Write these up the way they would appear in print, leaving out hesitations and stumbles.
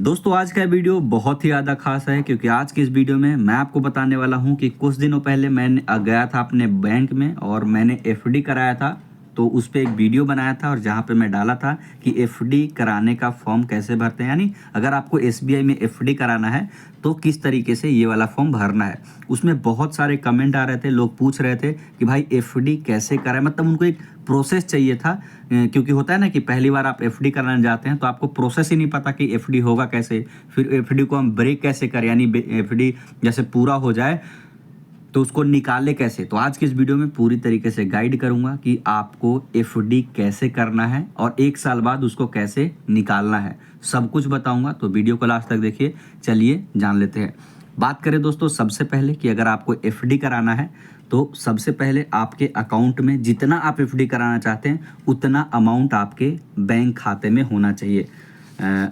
दोस्तों आज का वीडियो बहुत ही ज़्यादा खास है क्योंकि आज की इस वीडियो में मैं आपको बताने वाला हूं कि कुछ दिनों पहले मैंने गया था अपने बैंक में और मैंने एफडी कराया था। तो उस पे एक वीडियो बनाया था और जहां पे मैं डाला था कि एफडी कराने का फॉर्म कैसे भरते हैं, यानी अगर आपको एसबीआई में एफडी कराना है तो किस तरीके से ये वाला फॉर्म भरना है। उसमें बहुत सारे कमेंट आ रहे थे, लोग पूछ रहे थे कि भाई एफडी कैसे कराएं, मतलब उनको एक प्रोसेस चाहिए था। क्योंकि होता है ना कि पहली बार आप एफडी कराने जाते हैं तो आपको प्रोसेस ही नहीं पता कि एफडी होगा कैसे, फिर एफडी को हम ब्रेक कैसे करें, यानी एफडी जैसे पूरा हो जाए तो उसको निकाले कैसे। तो आज के इस वीडियो में पूरी तरीके से गाइड करूंगा कि आपको एफडी कैसे करना है और 1 साल बाद उसको कैसे निकालना है, सब कुछ बताऊंगा। तो वीडियो को लास्ट तक देखिए। चलिए जान लेते हैं। बात करें दोस्तों सबसे पहले कि अगर आपको एफडी कराना है तो सबसे पहले आपके अकाउंट में जितना आप एफडी कराना चाहते हैं उतना अमाउंट आपके बैंक खाते में होना चाहिए।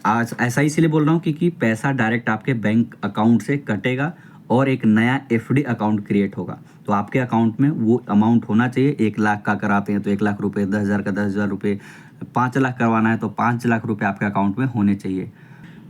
आज ऐसा इसलिए बोल रहा हूँ क्योंकि पैसा डायरेक्ट आपके बैंक अकाउंट से कटेगा और एक नया एफडी अकाउंट क्रिएट होगा। तो आपके अकाउंट में वो अमाउंट होना चाहिए। 1 लाख का कराते हैं तो 1 लाख रुपए, 10,000 का 10,000 रुपये, 5 लाख करवाना है तो 5 लाख रुपए आपके अकाउंट में होने चाहिए।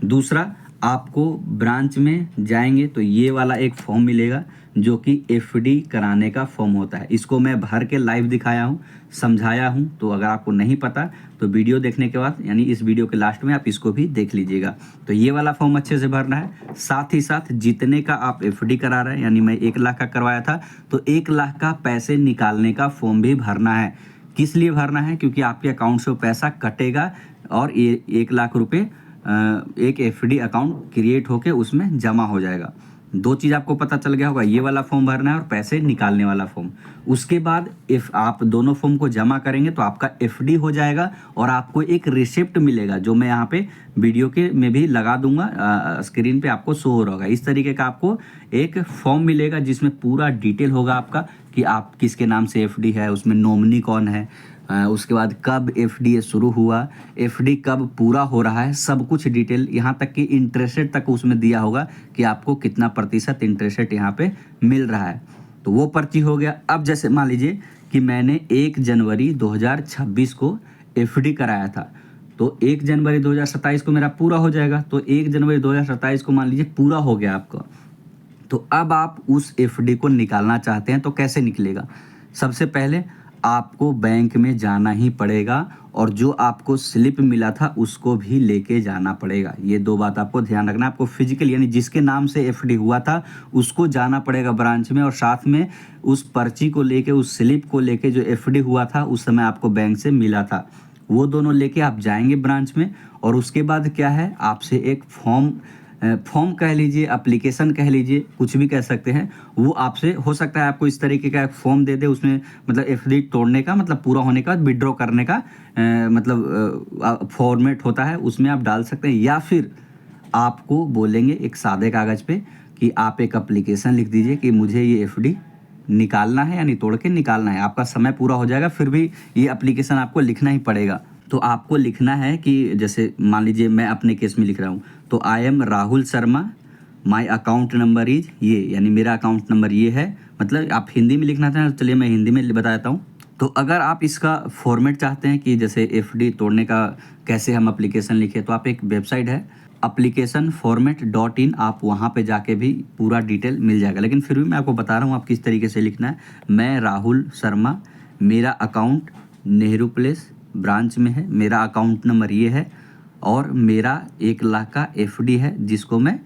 दूसरा, आपको ब्रांच में जाएंगे तो ये वाला एक फॉर्म मिलेगा जो कि एफडी कराने का फॉर्म होता है। इसको मैं भर के लाइव दिखाया हूँ, समझाया हूँ। तो अगर आपको नहीं पता तो वीडियो देखने के बाद, यानी इस वीडियो के लास्ट में आप इसको भी देख लीजिएगा। तो ये वाला फॉर्म अच्छे से भरना है। साथ ही साथ जितने का आप एफडी करा रहे हैं, यानी मैं 1 लाख का करवाया था तो 1 लाख का पैसे निकालने का फॉर्म भी भरना है। किस लिए भरना है? क्योंकि आपके अकाउंट से वो पैसा कटेगा और ये 1 लाख रुपये एक एफडी अकाउंट क्रिएट होके उसमें जमा हो जाएगा। 2 चीज़ आपको पता चल गया होगा, ये वाला फॉर्म भरना है और पैसे निकालने वाला फॉर्म। उसके बाद इफ आप दोनों फॉर्म को जमा करेंगे तो आपका एफडी हो जाएगा और आपको एक रिसिप्ट मिलेगा जो मैं यहाँ पे वीडियो के में भी लगा दूंगा, स्क्रीन पे आपको शो हो रहा होगा। इस तरीके का आपको एक फॉर्म मिलेगा जिसमें पूरा डिटेल होगा आपका कि आप किसके नाम से एफडी है, उसमें नॉमिनी कौन है, उसके बाद कब एफडी शुरू हुआ, एफडी कब पूरा हो रहा है, सब कुछ डिटेल, यहाँ तक कि इंटरेस्ट तक उसमें दिया होगा कि आपको कितना प्रतिशत इंटरेस्ट यहाँ पे मिल रहा है। तो वो पर्ची हो गया। अब जैसे मान लीजिए कि मैंने 1 जनवरी 2026 को एफडी कराया था तो 1 जनवरी 2027 को मेरा पूरा हो जाएगा। तो 1 जनवरी 2027 को मान लीजिए पूरा हो गया आपका। तो अब आप उस एफडी को निकालना चाहते हैं तो कैसे निकलेगा? सबसे पहले आपको बैंक में जाना ही पड़ेगा और जो आपको स्लिप मिला था उसको भी लेके जाना पड़ेगा। ये 2 बात आपको ध्यान रखना। आपको फिजिकल, यानी जिसके नाम से एफडी हुआ था उसको जाना पड़ेगा ब्रांच में, और साथ में उस पर्ची को लेके, उस स्लिप को लेके जो एफडी हुआ था उस समय आपको बैंक से मिला था, वो दोनों लेके आप जाएंगे ब्रांच में। और उसके बाद क्या है, आपसे एक फॉर्म कह लीजिए, एप्लीकेशन कह लीजिए, कुछ भी कह सकते हैं, वो आपसे हो सकता है आपको इस तरीके का एक फॉर्म दे दे। उसमें मतलब एफडी तोड़ने का, मतलब पूरा होने का बाद विड्रॉ करने का फॉर्मेट होता है, उसमें आप डाल सकते हैं। या फिर आपको बोलेंगे एक सादे कागज़ पे कि आप एक एप्लीकेशन लिख दीजिए कि मुझे ये एफडी निकालना है, यानी तोड़ के निकालना है। आपका समय पूरा हो जाएगा फिर भी ये एप्लीकेशन आपको लिखना ही पड़ेगा। तो आपको लिखना है कि जैसे मान लीजिए मैं अपने केस में लिख रहा हूँ तो I am Rahul Sharma, my account number is ये, यानी मेरा अकाउंट नंबर ये है। मतलब आप हिंदी में लिखना चाहें तो चलिए मैं हिंदी में बता देता हूँ। तो अगर आप इसका फॉर्मेट चाहते हैं कि जैसे एफडी तोड़ने का कैसे हम एप्लीकेशन लिखें, तो आप एक वेबसाइट है applicationformat.in, आप वहाँ पे जाके भी पूरा डिटेल मिल जाएगा। लेकिन फिर भी मैं आपको बता रहा हूँ आप किस तरीके से लिखना है। मैं राहुल शर्मा, मेरा अकाउंट नेहरू प्लेस ब्रांच में है, मेरा अकाउंट नंबर ये है और मेरा 1 लाख का एफडी है जिसको मैं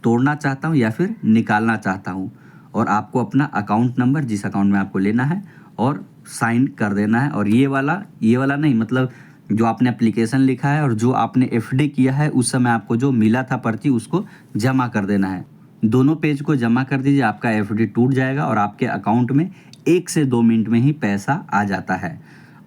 तोड़ना चाहता हूँ या फिर निकालना चाहता हूँ। और आपको अपना अकाउंट नंबर जिस अकाउंट में आपको लेना है और साइन कर देना है। और ये वाला नहीं, मतलब जो आपने एप्लीकेशन लिखा है और जो आपने एफडी किया है उस समय आपको जो मिला था पर्ची उसको जमा कर देना है। दोनों पेज को जमा कर दीजिए, आपका एफडी टूट जाएगा और आपके अकाउंट में 1 से 2 मिनट में ही पैसा आ जाता है।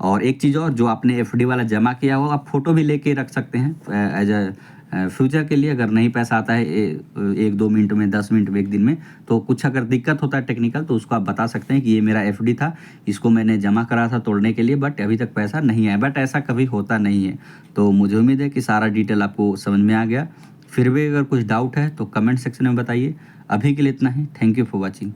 और एक चीज़ और, जो आपने एफडी वाला जमा किया हो आप फ़ोटो भी लेके रख सकते हैं एज अ फ्यूचर के लिए। अगर नहीं पैसा आता है 1-2 मिनट में, 10 मिनट में, 1 दिन में, तो कुछ अगर दिक्कत होता है टेक्निकल तो उसको आप बता सकते हैं कि ये मेरा एफडी था, इसको मैंने जमा करा था तोड़ने के लिए बट अभी तक पैसा नहीं आया। बट ऐसा कभी होता नहीं है। तो मुझे उम्मीद है कि सारा डिटेल आपको समझ में आ गया। फिर भी अगर कुछ डाउट है तो कमेंट सेक्शन में बताइए। अभी के लिए इतना ही। Thank you for watching.